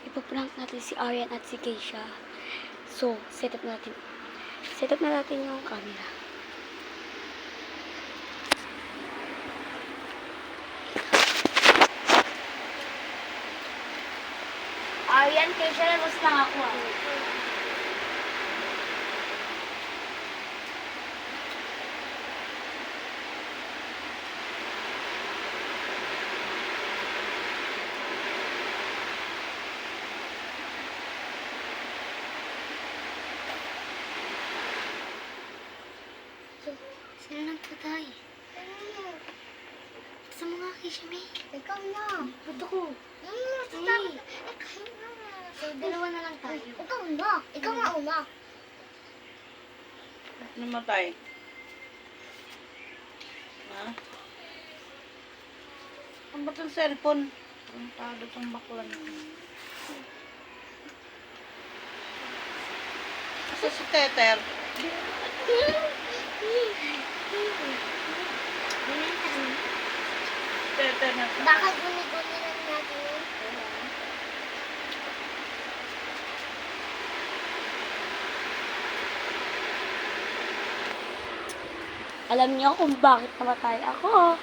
ipaprank natin si Aryan at si Keisha. So, set up na natin yung camera. Aryan, Keisha, labas lang ako ah. Sino nagtatay? Sa mga Keisha, May. Ikaw na. Ba't ako? Ikaw na. So, dalawa na lang tayo. Ikaw na. Ikaw nga una. Namatay. Ha? Ang ba't ang cellphone? Ang tado tong baklan. Asa si Tether? Tether na sa... Baka guni-guni lang natin yun. Alam niyo kung bakit namatay ako.